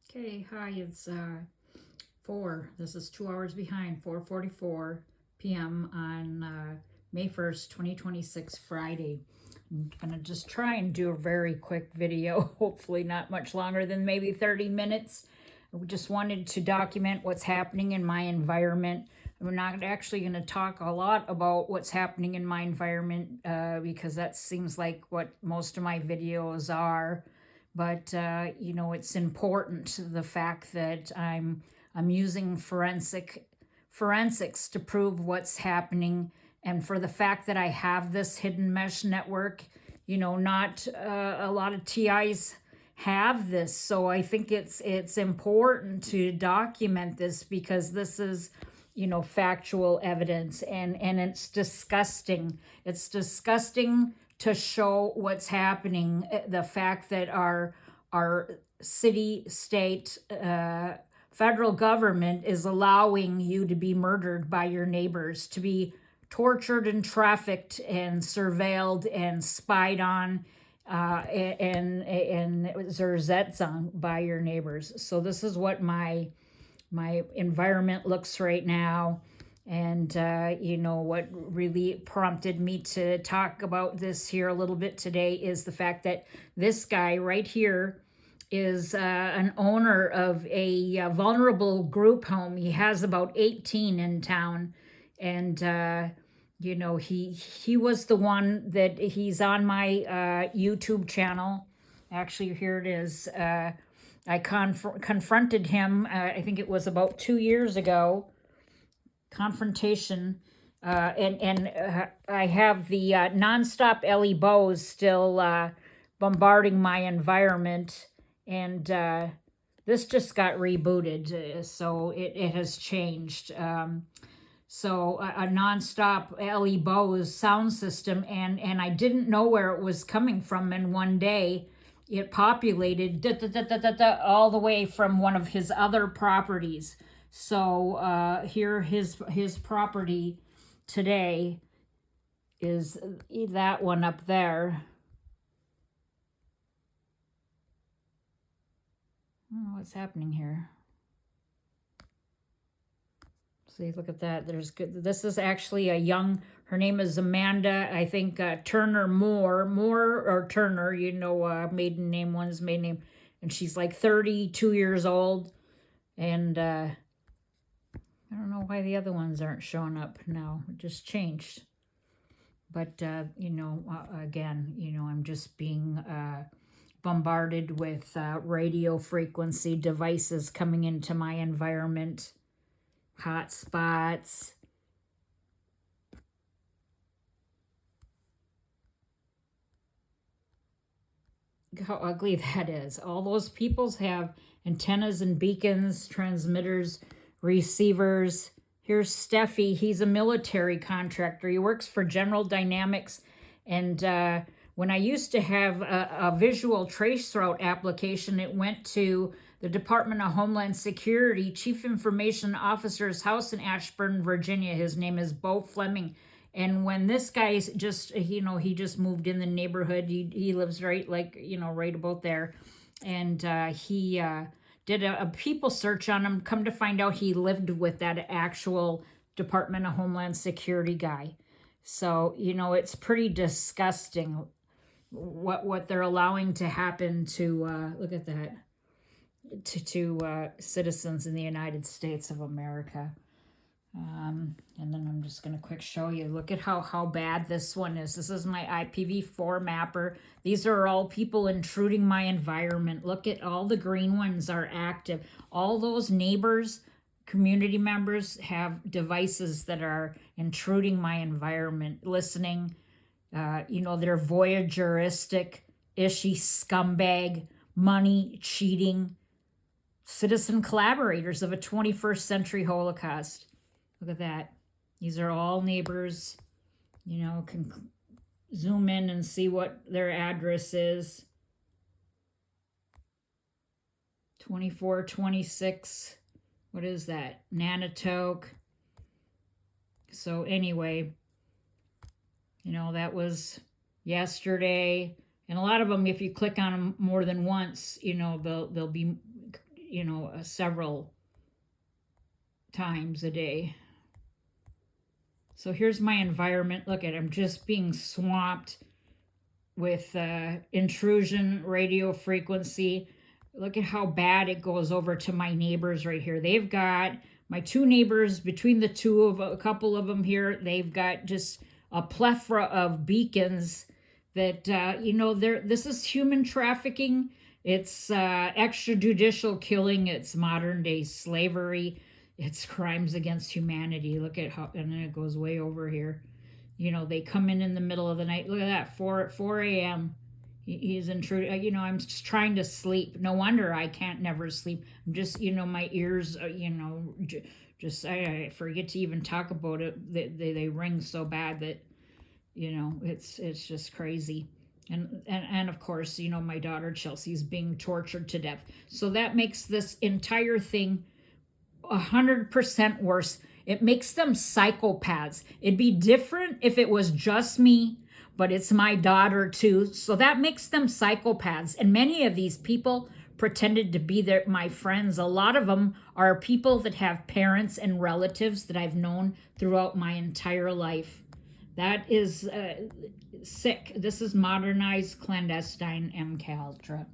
Okay, hi, it's 2 hours behind, 4:44 p.m. on May 1st, 2026, Friday. I'm gonna just try and do a very quick video, hopefully not much longer than maybe 30 minutes. I just wanted to document what's happening in my environment. I'm not actually going to talk a lot about what's happening in my environment because that seems like what most of my videos are. But it's important, the fact that I'm using forensics to prove what's happening, and for the fact that I have this hidden mesh network. Not a lot of TIs have this, so I think it's important to document this, because this is factual evidence, and it's disgusting. It's disgusting to show what's happening. The fact that our city, state, federal government is allowing you to be murdered by your neighbors, to be tortured and trafficked and surveilled and spied on and Zerzetzung by your neighbors. So this is what my environment looks right now. And what really prompted me to talk about this here a little bit today is the fact that this guy right here is an owner of a vulnerable group home. He has about 18 in town, and he was the one that he's on my YouTube channel. Actually, here it is. I confronted him, I think it was about 2 years ago, confrontation, and I have the nonstop Ellie Bose still bombarding my environment, and this just got rebooted, so it has changed. So a nonstop Ellie Bose sound system, and I didn't know where it was coming from, and one day it populated all the way from one of his other properties. So here his property today is that one up there. I don't know what's happening here. See, look at that. There's good. This is actually a young. Her name is Amanda. I think Turner Moore or Turner. Maiden name. One's maiden name, and she's like 32 years old. And I don't know why the other ones aren't showing up now. It just changed. But again, I'm just being bombarded with radio frequency devices coming into my environment. Hot spots. How ugly that is. All those peoples have antennas and beacons, transmitters, receivers. Here's Steffi. He's a military contractor. He works for General Dynamics. And when I used to have a visual trace route application, it went to the Department of Homeland Security, Chief Information Officer's house in Ashburn, Virginia. His name is Bo Fleming. And when this guy just, he just moved in the neighborhood. He lives right about there. And he did a people search on him. Come to find out, he lived with that actual Department of Homeland Security guy. So, it's pretty disgusting what they're allowing to happen to, look at that, to citizens in the United States of America. And then I'm just going to quick show you. Look at how bad this one is. This is my IPv4 mapper. These are all people intruding my environment. Look at all the green ones are active. All those neighbors, community members have devices that are intruding my environment, listening. They're voyeuristic, ishy, scumbag, money, cheating, citizen collaborators of a 21st century Holocaust. Look at that. These are all neighbors. Can zoom in and see what their address is. 2426. What is that? Nanatoke. So anyway, that was yesterday. And a lot of them, if you click on them more than once, they'll be several times a day. So here's my environment. Look at it. I'm just being swamped with intrusion, radio frequency. Look at how bad it goes over to my neighbors right here. They've got my two neighbors, between the two of a couple of them here, they've got just a plethora of beacons that, this is human trafficking. It's extrajudicial killing. It's modern day slavery. It's crimes against humanity. Look at how, and then it goes way over here. They come in the middle of the night. Look at that, 4 a.m. He's intruding. I'm just trying to sleep. No wonder I can't never sleep. I'm just, my ears, just I forget to even talk about it. They ring so bad that, it's just crazy. And of course, my daughter Chelsea's being tortured to death. So that makes this entire thing 100% worse. It makes them psychopaths. It'd be different if it was just me, but it's my daughter too. So that makes them psychopaths. And many of these people pretended to be my friends. A lot of them are people that have parents and relatives that I've known throughout my entire life. That is sick. This is modernized clandestine MKUltra.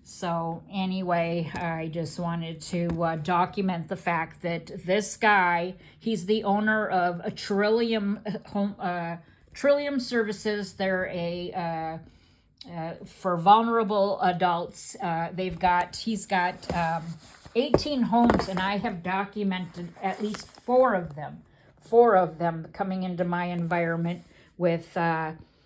So anyway, I just wanted to document the fact that this guy, he's the owner of a Trillium Services. They're for vulnerable adults. He's got 18 homes, and I have documented at least four of them coming into my environment with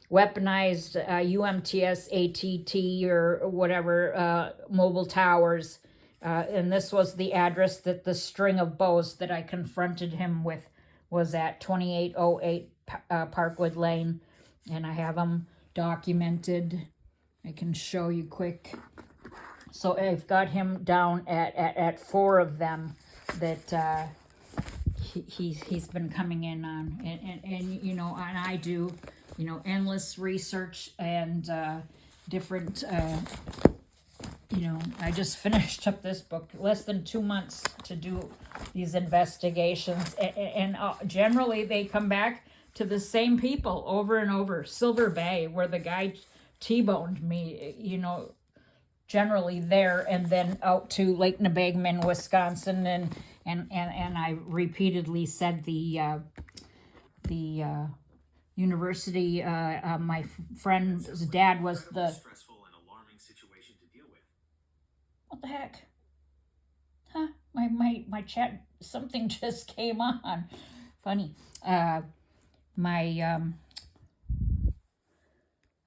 weaponized UMTS, ATT, or whatever mobile towers. And this was the address that the string of bows that I confronted him with was at 2808 Parkwood Lane. And I have them documented. I can show you quick. So I've got him down at four of them that he's been coming in on. And I do endless research and different, I just finished up this book, less than 2 months to do these investigations. And generally they come back to the same people over and over. Silver Bay, where the guy T-boned me, generally there, and then out to Lake Nebagamon, Wisconsin. And I repeatedly said the university, my friend's dad was the stressful and alarming situation to deal with. What the heck? Huh? My chat, something just came on. Funny. My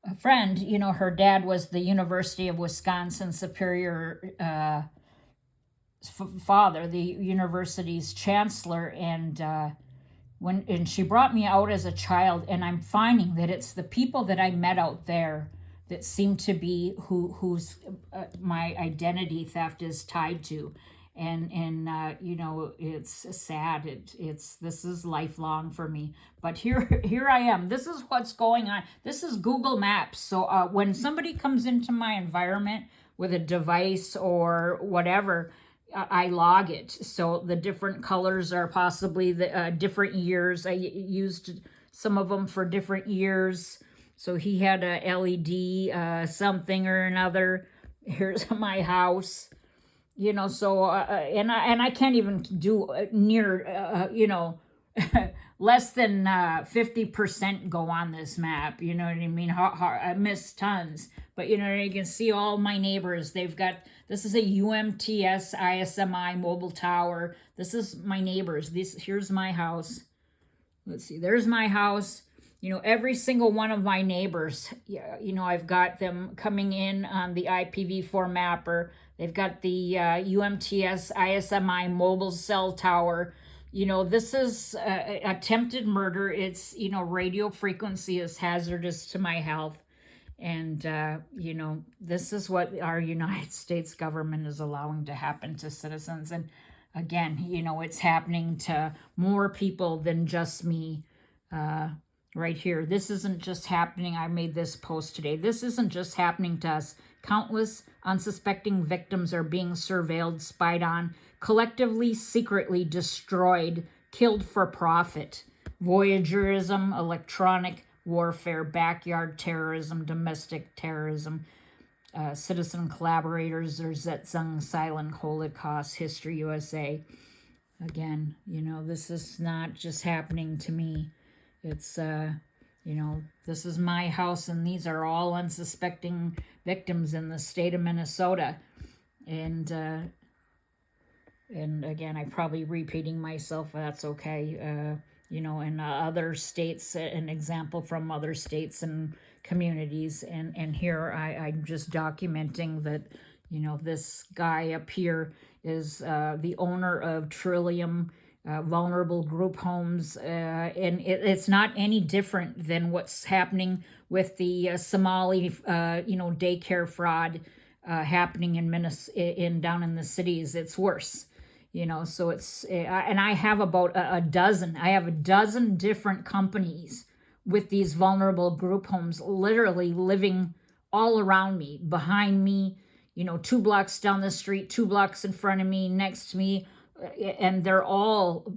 a friend, her dad was the University of Wisconsin Superior father, the university's chancellor, and she brought me out as a child, and I'm finding that it's the people that I met out there that seem to be whose my identity theft is tied to, and it's sad. This is lifelong for me. But here I am. This is what's going on. This is Google Maps. So when somebody comes into my environment with a device or whatever, I log it. So the different colors are possibly the different years. I used some of them for different years. So he had a LED something or another. Here's my house. So and I can't even do near less than 50% go on this map. You know what I mean? I miss tons. But you can see all my neighbors. This is a UMTS ISMI mobile tower. This is my neighbors. Here's my house. Let's see, there's my house. Every single one of my neighbors, I've got them coming in on the IPv4 mapper. They've got the UMTS ISMI mobile cell tower. This is attempted murder. It's, radio frequency is hazardous to my health. And, this is what our United States government is allowing to happen to citizens. And again, it's happening to more people than just me right here. This isn't just happening. I made this post today. This isn't just happening to us. Countless unsuspecting victims are being surveilled, spied on, collectively, secretly destroyed, killed for profit. Voyagerism, electronic warfare, backyard terrorism, domestic terrorism, citizen collaborators, there's Zetzung, Silent Holocaust, History USA. Again, this is not just happening to me. It's, this is my house, and these are all unsuspecting victims in the state of Minnesota. And again, I'm probably repeating myself. That's okay. In other states, an example from other states and communities. And here I'm just documenting that, this guy up here is the owner of Trillium vulnerable group homes. And it's not any different than what's happening with the Somali, daycare fraud happening in down in the cities. It's worse. So it's, and I have about a dozen different companies with these vulnerable group homes literally living all around me, behind me, 2 blocks down the street, 2 blocks in front of me, next to me. And they're all,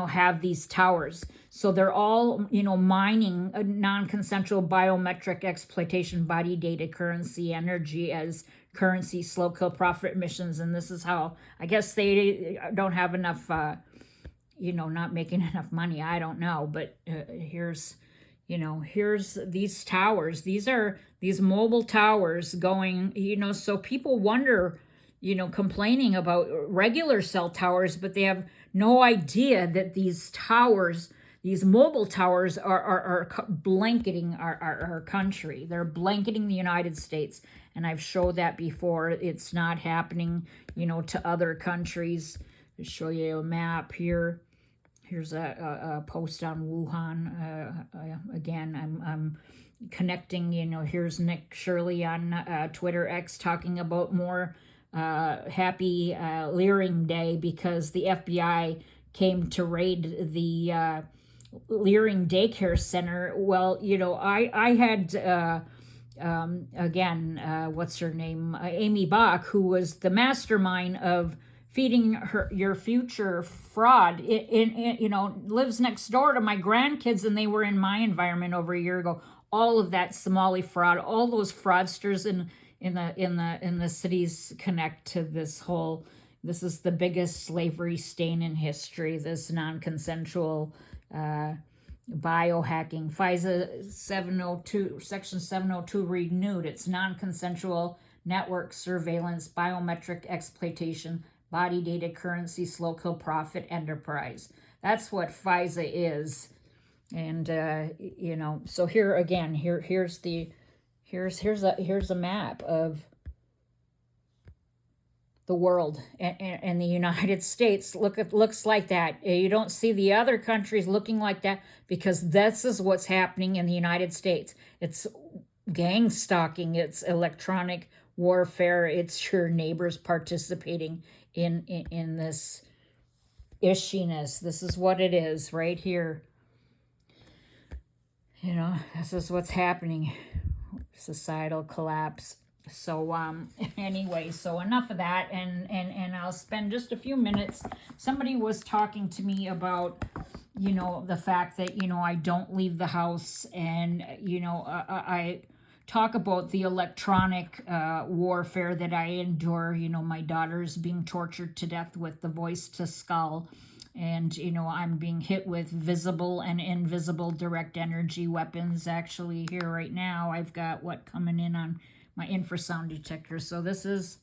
have these towers. So they're all, mining a non-consensual biometric exploitation, body data, currency, energy as currency, slow kill, profit missions. And this is how, I guess they don't have enough, not making enough money. I don't know. But here's these towers. These are these mobile towers going, so people wonder, complaining about regular cell towers, but they have no idea that these towers, these mobile towers are blanketing our country. They're blanketing the United States. And I've showed that before. It's not happening, to other countries. I'll show you a map here. Here's a post on Wuhan. Again, I'm connecting, here's Nick Shirley on Twitter X talking about more happy Leering Day because the FBI came to raid the Leering Daycare Center. Well, I had, what's her name? Amy Bach, who was the mastermind of feeding your future fraud, lives next door to my grandkids, and they were in my environment over a year ago. All of that Somali fraud, all those fraudsters in the cities connect to this whole. This is the biggest slavery stain in history. This non-consensual biohacking. FISA 702, Section 702 renewed. It's non-consensual network surveillance, biometric exploitation, body data, currency, slow kill, profit enterprise. That's what FISA is. And so here again, here's a map of the world and the United States. Looks like that. You don't see the other countries looking like that because this is what's happening in the United States. It's gang stalking, it's electronic warfare, it's your neighbors participating in this ishiness. This is what it is right here. This is what's happening. Societal collapse. So anyway, so enough of that, and I'll spend just a few minutes. Somebody was talking to me about the fact that I don't leave the house, and I talk about the electronic warfare that I endure. My daughter's being tortured to death with the voice to skull. And, I'm being hit with visible and invisible direct energy weapons. Actually, here right now, I've got coming in on my infrasound detector. So this is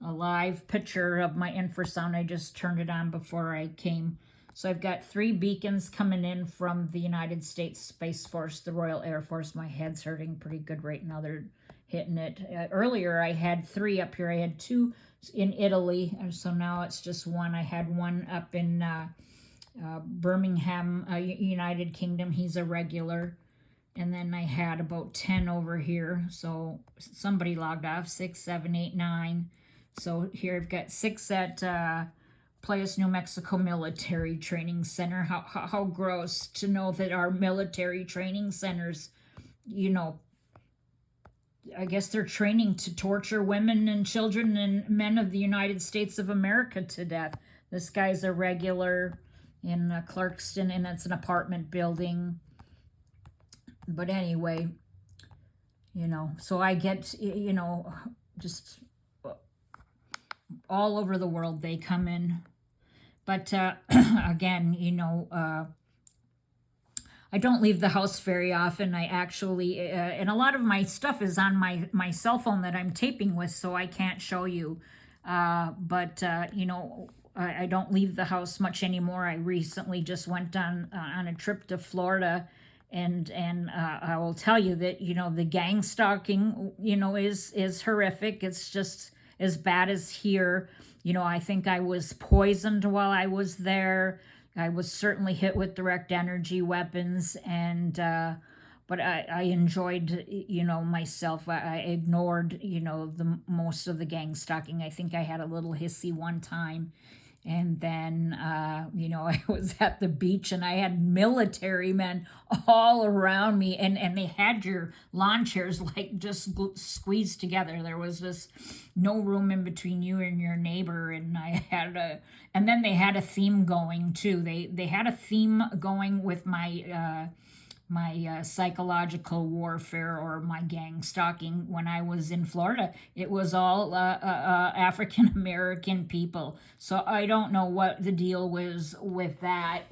a live picture of my infrasound. I just turned it on before I came. So I've got 3 beacons coming in from the United States Space Force, the Royal Air Force. My head's hurting pretty good right now. They're hitting it. Earlier, I had 3 up here. I had 2 in Italy, so now it's just 1. I had 1 up in Birmingham, United Kingdom. He's a regular. And then I had about 10 over here. So somebody logged off, 6, 7, 8, 9. So here I've got 6 at Playas, New Mexico Military Training Center. How gross to know that our military training centers, I guess they're training to torture women and children and men of the United States of America to death. This guy's a regular in Clarkston, and it's an apartment building. But anyway, so I get, just all over the world they come in. But again, I don't leave the house very often. I actually, and a lot of my stuff is on my cell phone that I'm taping with, so I can't show you. But I don't leave the house much anymore. I recently just went on a trip to Florida, and I will tell you that the gang stalking is horrific. It's just as bad as here. I think I was poisoned while I was there. I was certainly hit with direct energy weapons, and but I enjoyed myself. I ignored the most of the gang stalking. I think I had a little hissy one time, and then I was at the beach and I had military men all around me, and they had your lawn chairs like just squeezed together. There was just no room in between you and your neighbor, and and then they had a theme going too. They had a theme going with my psychological warfare or my gang stalking when I was in Florida. It was all African American people. So I don't know what the deal was with that,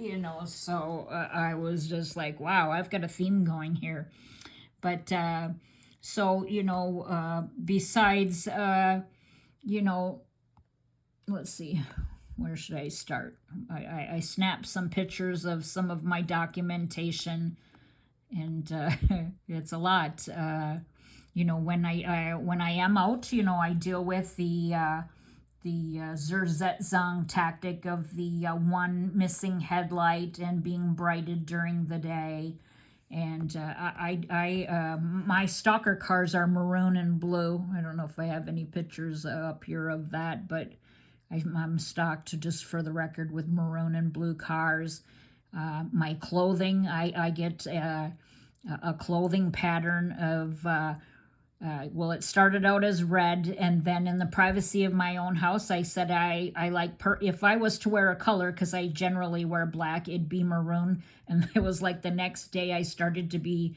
So I was just like, wow, I've got a theme going here. But besides, let's see. Where should I start? I snapped some pictures of some of my documentation, and it's a lot. When I am out, I deal with the Zerzetzang tactic of the one missing headlight and being brighted during the day. And my stalker cars are maroon and blue. I don't know if I have any pictures up here of that, but I'm stocked, just for the record, with maroon and blue cars. My clothing, I get a clothing pattern of, it started out as red, and then in the privacy of my own house, I said I like, if I was to wear a color, because I generally wear black, it'd be maroon. And it was like the next day I started to be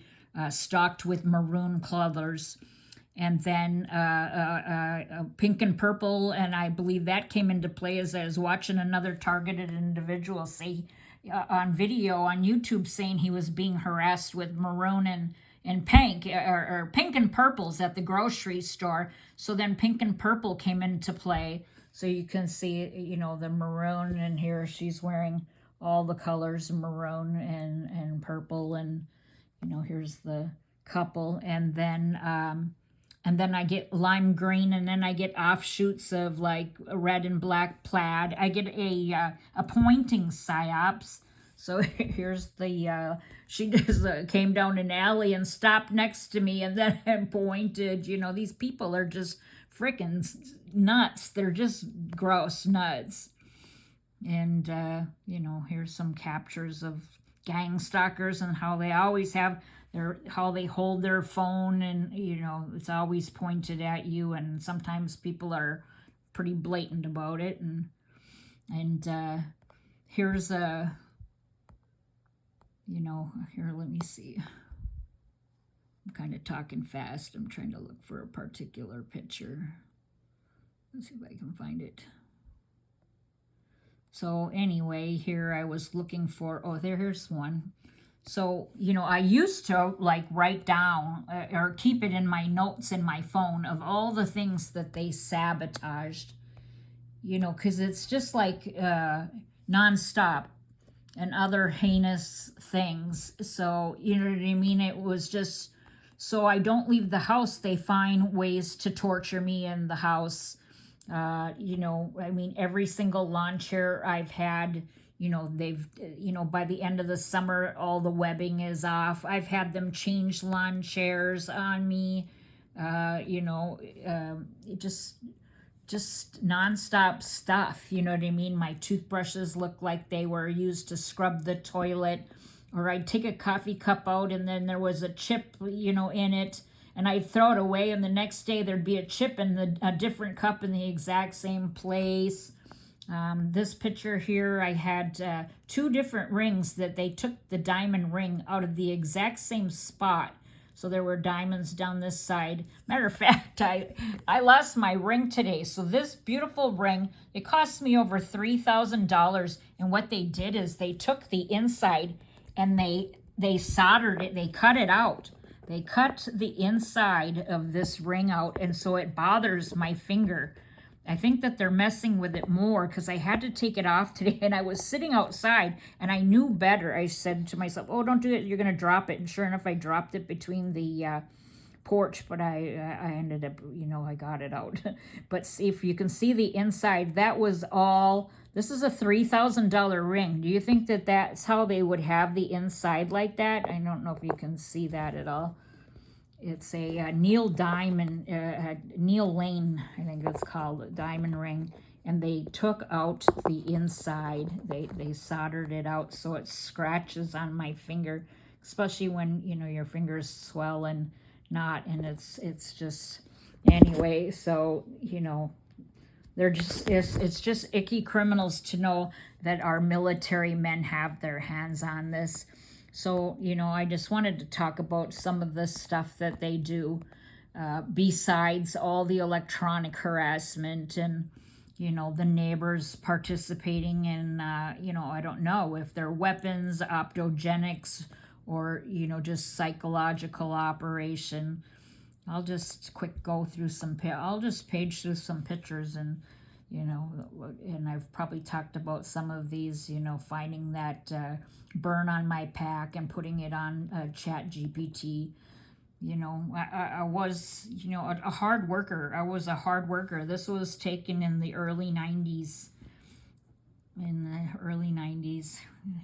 stocked with maroon colors. And then pink and purple, and I believe that came into play as I was watching another targeted individual say on video on YouTube saying he was being harassed with maroon and pink, or pink and purples at the grocery store. So then pink and purple came into play. So you can see, the maroon, and here she's wearing all the colors, maroon and purple, and here's the couple, and then I get lime green, and then I get offshoots of like red and black plaid. I get a pointing psyops. So here's she just came down an alley and stopped next to me and then pointed. These people are just freaking nuts. They're just gross nuts. And, here's some captures of gang stalkers and how they always have how they hold their phone, and it's always pointed at you, and sometimes people are pretty blatant about it. And here's a here, let me see, I'm kind of talking fast. I'm trying to look for a particular picture. Let's see if I can find it. So anyway, here I was looking for, here's one. So, I used to like write down or keep it in my notes in my phone of all the things that they sabotaged, because it's just like nonstop and other heinous things. So, you know what I mean? It was just, so I don't leave the house. They find ways to torture me in the house. Every single lawn chair I've had, they've, by the end of the summer, all the webbing is off. I've had them change lawn chairs on me, just nonstop stuff. You know what I mean? My toothbrushes look like they were used to scrub the toilet, or I'd take a coffee cup out and then there was a chip, in it. and I'd throw it away, and the next day there'd be a chip in a different cup in the exact same place. This picture here, I had 2 different rings that they took the diamond ring out of the exact same spot. So there were diamonds down this side. Matter of fact, I lost my ring today. So this beautiful ring, it cost me over $3,000. And what they did is they took the inside and they soldered it. They cut it out. They cut the inside of this ring out. And so it bothers my finger. I think that they're messing with it more because I had to take it off today, and I was sitting outside and I knew better. I said to myself, oh, don't do it. You're going to drop it. And sure enough, I dropped it between the porch, but I ended up, I got it out. But see, if you can see the inside, that was all. This is a $3,000 ring. Do you think that that's how they would have the inside like that? I don't know if you can see that at all. It's a Neil Diamond, Neil Lane, I think it's called, a diamond ring. And they took out the inside. They soldered it out so it scratches on my finger, especially when, your fingers swell and not. And it's just, anyway, so, they're just, it's just icky criminals to know that our military men have their hands on this. So, I just wanted to talk about some of the stuff that they do besides all the electronic harassment and, the neighbors participating in, I don't know if they're weapons, optogenics, or, just psychological operation. I'll just go through I'll just page through some pictures and, and I've probably talked about some of these, finding that burn on my pack and putting it on Chat GPT. I was, a hard worker. I was a hard worker. This was taken in the early 90s.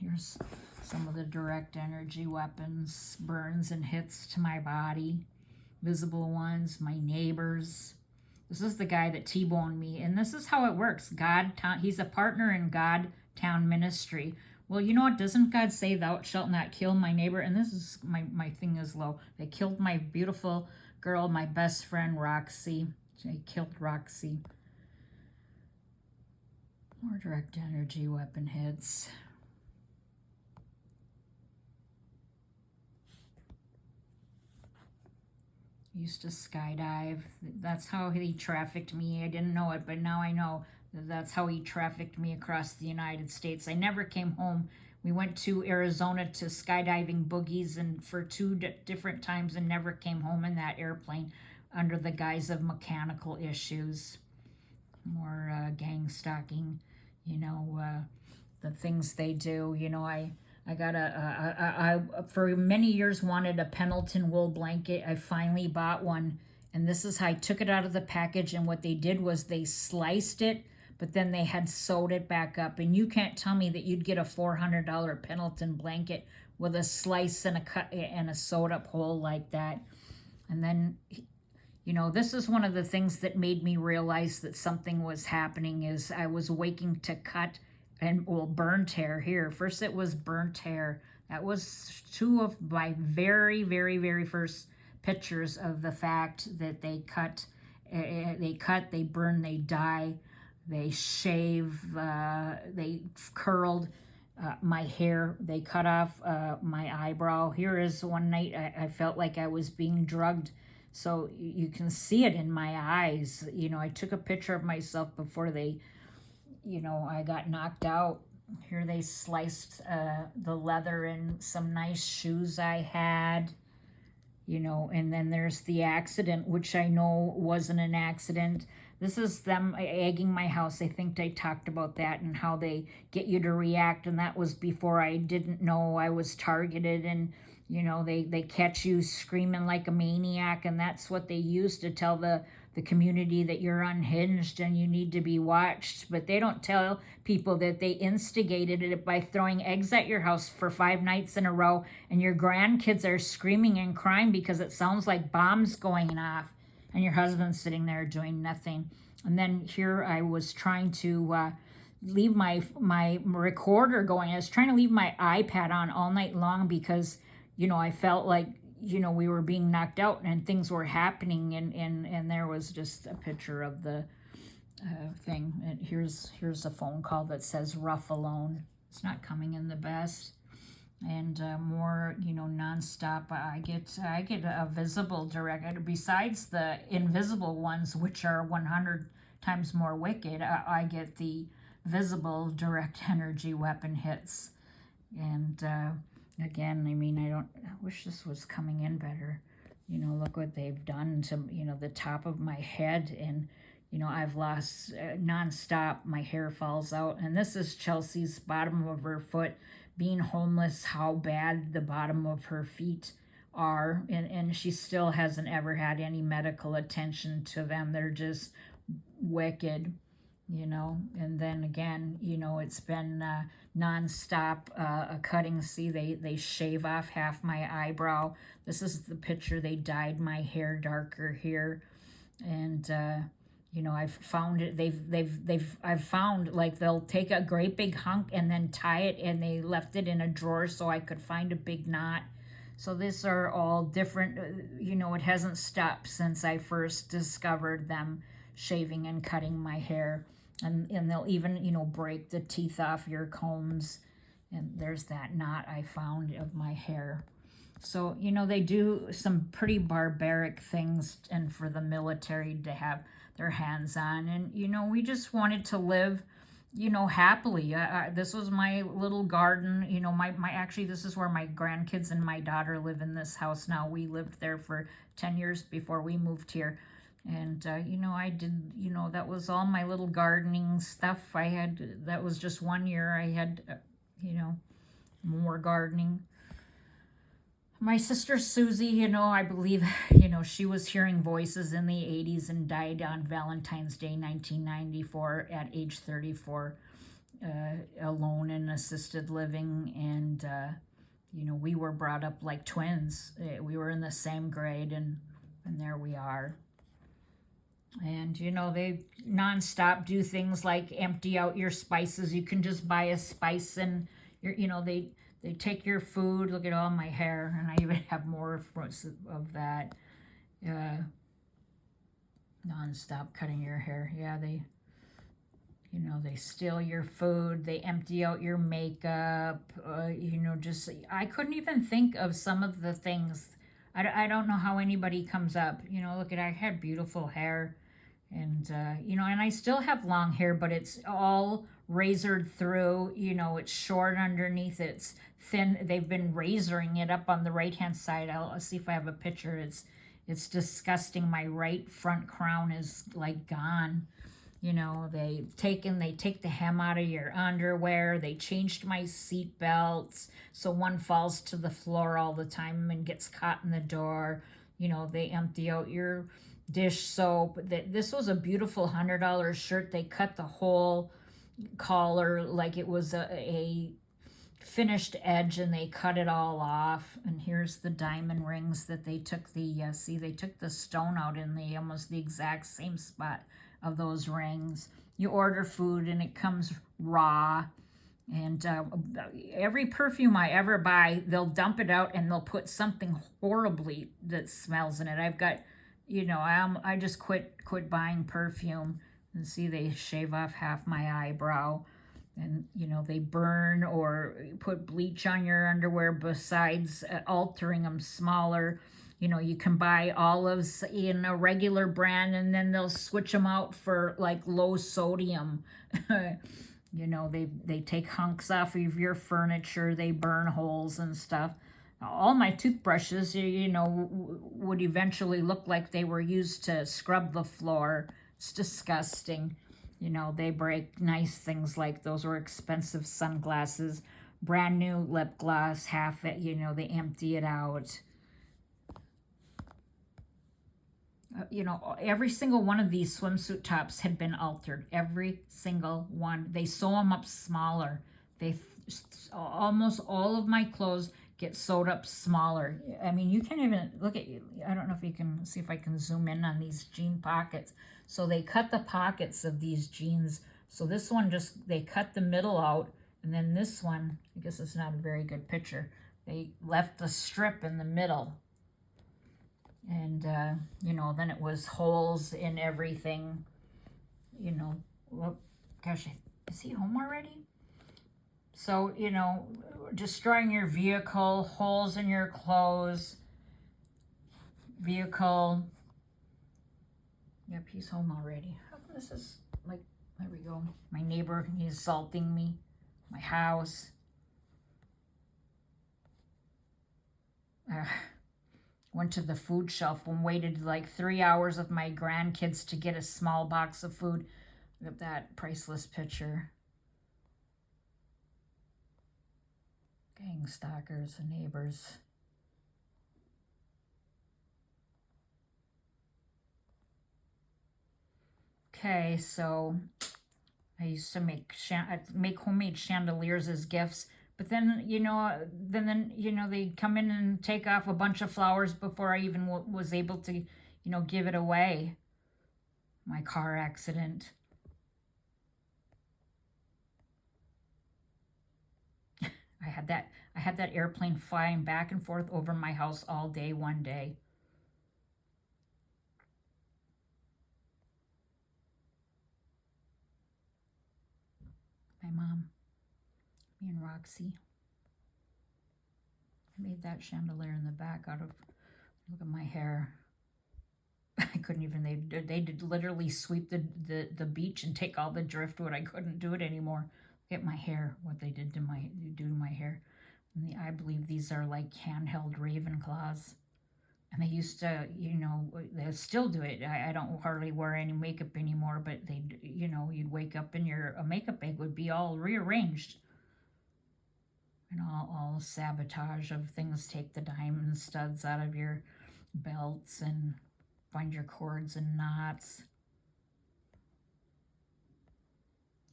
Here's some of the direct energy weapons, burns and hits to my body. Visible ones, my neighbors. This is the guy that T-boned me, and this is how it works. He's a partner in Godtown Ministry. Well, you know what? Doesn't God say, thou shalt not kill my neighbor? And this is, my thing is low. They killed my beautiful girl, my best friend, Roxy. They killed Roxy. More direct energy weapon hits. Used to skydive. That's how he trafficked me. I didn't know it, but now I know that that's how he trafficked me across the United States. I never came home. We went to Arizona to skydiving boogies and for 2 different times and never came home in that airplane under the guise of mechanical issues. More gang stalking, the things they do. I got I for many years wanted a Pendleton wool blanket. I finally bought one, and this is how I took it out of the package, and what they did was they sliced it, but then they had sewed it back up. And you can't tell me that you'd get a $400 Pendleton blanket with a slice and a cut and a sewed up hole like that. And then, this is one of the things that made me realize that something was happening is I was waking to cut and burnt hair here. First it was burnt hair. That was 2 of my very, very, very first pictures of the fact that they cut, they burn, they dye, they shave, they curled my hair, they cut off my eyebrow. Here is one night I felt like I was being drugged. So you can see it in my eyes. I took a picture of myself before they, I got knocked out. Here they sliced the leather in some nice shoes I had, and then there's the accident, which I know wasn't an accident. This is them egging my house. I think I talked about that and how they get you to react, and that was before I didn't know I was targeted, and they catch you screaming like a maniac, and that's what they use to tell the community that you're unhinged and you need to be watched. But they don't tell people that they instigated it by throwing eggs at your house for 5 nights in a row, and your grandkids are screaming and crying because it sounds like bombs going off, and your husband's sitting there doing nothing. And then here I was trying to leave my recorder going. I was trying to leave my iPad on all night long because I felt like we were being knocked out and things were happening, and there was just a picture of the thing. And here's a phone call that says rough alone. It's not coming in the best. And more, nonstop. I get a visible direct, besides the invisible ones, which are 100 times more wicked. I get the visible direct energy weapon hits. And again, I wish this was coming in better. Look what they've done to, the top of my head. And, I've lost nonstop. My hair falls out. And this is Chelsea's bottom of her foot. Being homeless, how bad the bottom of her feet are. And she still hasn't ever had any medical attention to them. They're just wicked, And then again, it's been nonstop cutting. See, they shave off half my eyebrow. This is the picture. They dyed my hair darker here. And I've found it. I've found, like, they'll take a great big hunk and then tie it, and they left it in a drawer so I could find a big knot. So these are all different. It hasn't stopped since I first discovered them shaving and cutting my hair, and they'll even break the teeth off your combs. And there's that knot I found of my hair. So they do some pretty barbaric things, and for the military to have their hands on. And we just wanted to live happily. This was my little garden. My actually, this is where my grandkids and my daughter live, in this house now. We lived there for 10 years before we moved here. And I did, that was all my little gardening stuff. That was just 1 year. I had more gardening. My sister Susie, I believe, she was hearing voices in the 80s and died on Valentine's Day, 1994, at age 34, alone in assisted living. And, we were brought up like twins. We were in the same grade, and there we are. And, they nonstop do things like empty out your spices. You can just buy a spice, and, they take your food. Look at all my hair, and I even have more of that. Nonstop cutting your hair. Yeah, they steal your food. They empty out your makeup. I couldn't even think of some of the things. I don't know how anybody comes up. Look at, I had beautiful hair. And, and I still have long hair, but it's all razored through. It's short underneath, it's thin. They've been razoring it up on the right-hand side. I'll see if I have a picture. It's disgusting. My right front crown is, like, gone. They take the hem out of your underwear. They changed my seat belts, so one falls to the floor all the time and gets caught in the door. They empty out your dish soap. This was a beautiful $100 shirt. They cut the whole collar like it was a finished edge, and they cut it all off. And here's the diamond rings that they took they took the stone out in almost the exact same spot of those rings. You order food and it comes raw. And every perfume I ever buy, they'll dump it out and they'll put something horribly that smells in it. I've got, I just quit buying perfume. And see, they shave off half my eyebrow. And, they burn or put bleach on your underwear besides altering them smaller. You can buy olives in a regular brand, and then they'll switch them out for, like, low sodium. They take hunks off of your furniture. They burn holes and stuff. All my toothbrushes, would eventually look like they were used to scrub the floor. It's disgusting. They break nice things like those were expensive sunglasses, brand new lip gloss, half it, they empty it out. Every single one of these swimsuit tops had been altered. Every single one. They sew them up smaller. Almost all of my clothes get sewed up smaller. You can't even look at, I don't know if you can see if I can zoom in on these jean pockets. So they cut the pockets of these jeans. So this one they cut the middle out, and then this one, I guess it's not a very good picture. They left the strip in the middle. And, you know, then it was holes in everything, you know. Well, gosh, is he home already? So, you know, destroying your vehicle, holes in your clothes, vehicle. Yep, he's home already. How come this is like, there we go. My neighbor, he's assaulting me. My house. Went to the food shelf and waited like 3 hours with my grandkids to get a small box of food. Look at that priceless picture. Gang stalkers and neighbors. Okay, so I used to make homemade chandeliers as gifts, but then you know, they come in and take off a bunch of flowers before I even was able to, you know, give it away. My car accident. I had that airplane flying back and forth over my house all day one day. My mom, me and Roxy. I made that chandelier in the back out of, look at my hair. I couldn't even, they did literally sweep the beach and take all the driftwood. I couldn't do it anymore. Look at my hair, what they did to my hair. And I believe these are like handheld raven claws. And they used to, you know, they still do it. I don't hardly wear any makeup anymore, but they, you know, you'd wake up and your makeup bag would be all rearranged. And all sabotage of things, take the diamond studs out of your belts and find your cords and knots.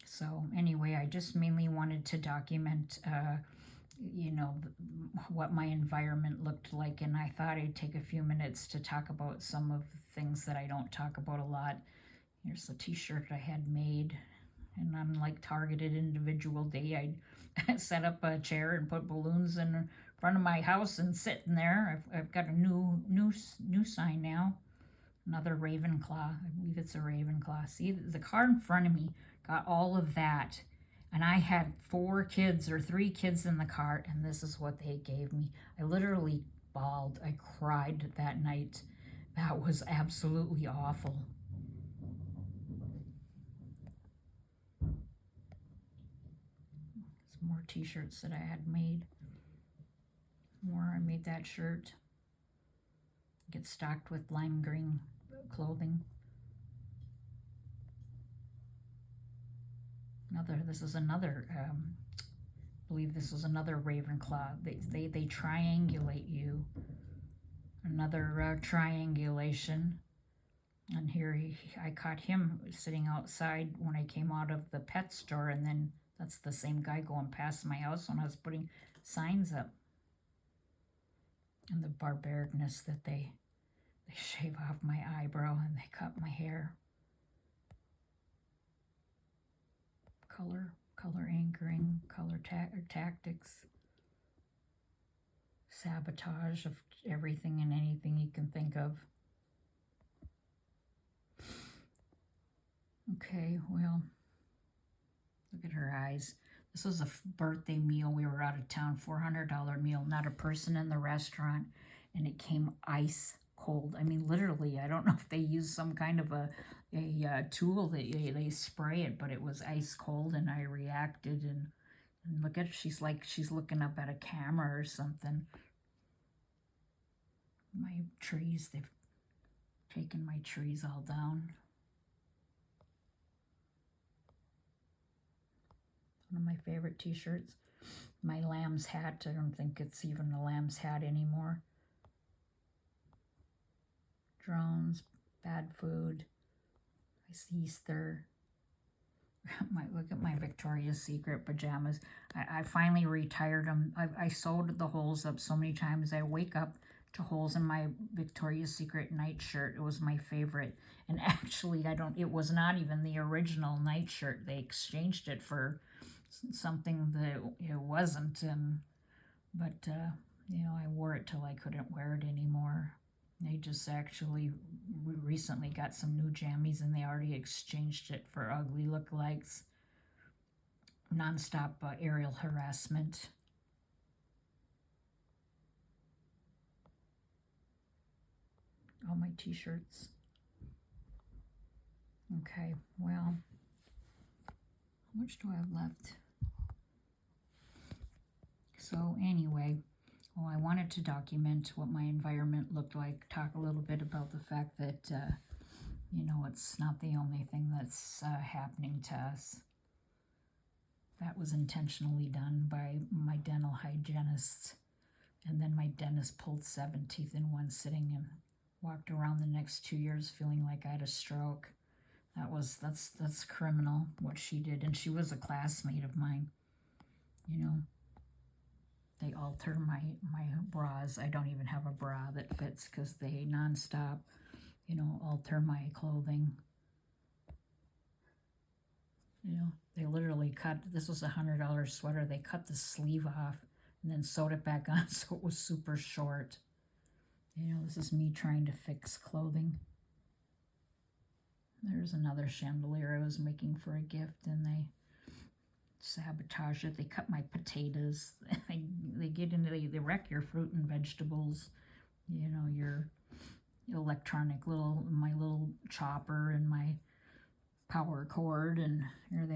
So anyway, I just mainly wanted to document, you know, what my environment looked like, and I thought I'd take a few minutes to talk about some of the things that I don't talk about a lot. Here's the t-shirt I had made, and on like targeted individual day, I'd set up a chair and put balloons in front of my house and sit in there. I've got a new sign now. Another Ravenclaw. I believe it's a Ravenclaw. See, the car in front of me got all of that. And I had 4 kids or 3 kids in the car, and this is what they gave me. I literally bawled. I cried that night. That was absolutely awful. Some more t-shirts that I had made. More, I made that shirt. Get stocked with lime green clothing. This is another, I believe this was another Ravenclaw. They triangulate you. Another triangulation. And here I caught him sitting outside when I came out of the pet store, and then that's the same guy going past my house when I was putting signs up. And the barbaricness that they shave off my eyebrow and they cut my hair. Color anchoring, color tactics, sabotage of everything and anything you can think of. Okay, well, look at her eyes. This was a birthday meal. We were out of town, $400 meal, not a person in the restaurant, and it came ice cold. I mean, literally, I don't know if they use some kind of a tool that they spray it, but it was ice cold, and I reacted, and look at her, she's looking up at a camera or something. My trees, they've taken my trees all down. One of my favorite t-shirts. My lamb's hat, I don't think it's even a lamb's hat anymore. Drones, bad food, Easter. Look at my Victoria's Secret pajamas. I finally retired them. I sewed the holes up so many times. I wake up to holes in my Victoria's Secret nightshirt. It was my favorite. And actually, it was not even the original nightshirt. They exchanged it for something that it wasn't. But you know, I wore it till I couldn't wear it anymore. They just actually recently got some new jammies, and they already exchanged it for ugly lookalikes. Nonstop aerial harassment. All my t-shirts. Okay, well, how much do I have left? So anyway, well, I wanted to document what my environment looked like, talk a little bit about the fact that, you know, it's not the only thing that's happening to us. That was intentionally done by my dental hygienists. And then my dentist pulled 7 teeth in one sitting and walked around the next 2 years feeling like I had a stroke. That's criminal what she did. And she was a classmate of mine, you know. They alter my bras. I don't even have a bra that fits because they nonstop, you know, alter my clothing. You know, they literally cut, this was a $100 sweater. They cut the sleeve off and then sewed it back on so it was super short. You know, this is me trying to fix clothing. There's another chandelier I was making for a gift, and they sabotage it. They cut my potatoes. They get into, they wreck your fruit and vegetables, you know, your electronic my little chopper and my power cord, and here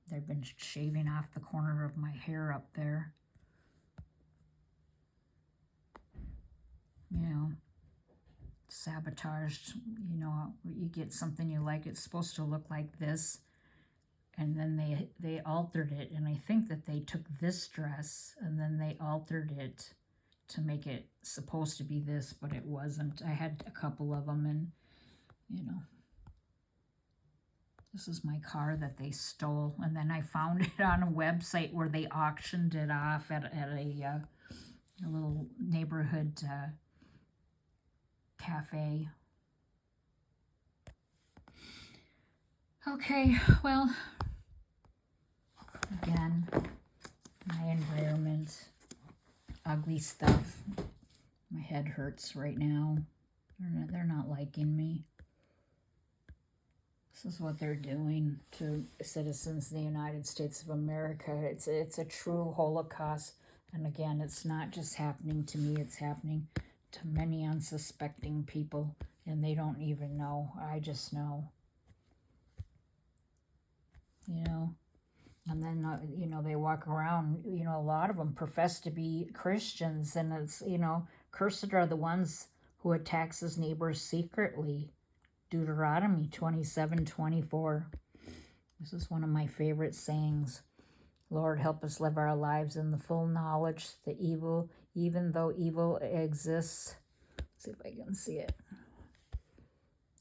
they've been shaving off the corner of my hair up there. You know, sabotaged, you know, you get something you like, it's supposed to look like this, and then they altered it, and I think that they took this dress and then they altered it to make it supposed to be this, but it wasn't. I had a couple of them, and you know, this is my car that they stole, and then I found it on a website where they auctioned it off at a little neighborhood cafe. Okay, well, again, my environment, ugly stuff. My head hurts right now. They're not liking me. This is what they're doing to citizens in the United States of America. It's a true Holocaust. And again, it's not just happening to me, it's happening to many unsuspecting people, and they don't even know. I just know. You know, and then, you know, they walk around, you know, a lot of them profess to be Christians, and it's, you know, cursed are the ones who attacks his neighbors secretly. Deuteronomy 27:24. This is one of my favorite sayings. Lord, help us live our lives in the full knowledge that evil, even though evil exists, let's see if I can see it,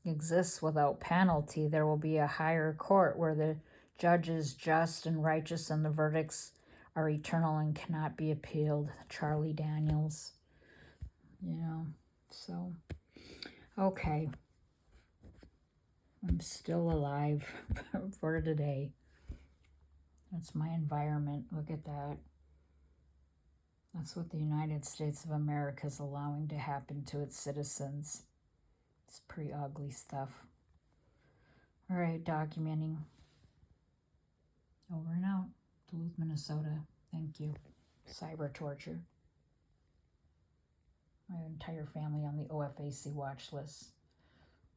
exists without penalty, there will be a higher court where the judge is just and righteous and the verdicts are eternal and cannot be appealed. Charlie Daniels. You know, so, okay. I'm still alive for today. That's my environment. Look at that. That's what the United States of America is allowing to happen to its citizens. It's pretty ugly stuff. All right, documenting. Over and out. Duluth, Minnesota. Thank you. Cybertorture. My entire family on the OFAC watch list.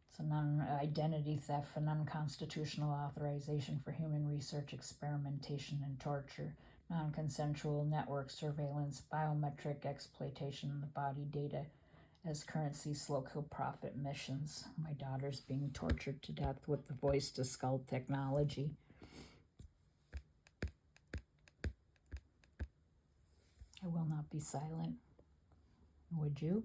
It's a non-identity theft, an unconstitutional authorization for human research, experimentation, and torture, non-consensual network surveillance, biometric exploitation of the body data as currency, slow-kill profit missions. My daughter's being tortured to death with the voice-to-skull technology. I will not be silent. Would you?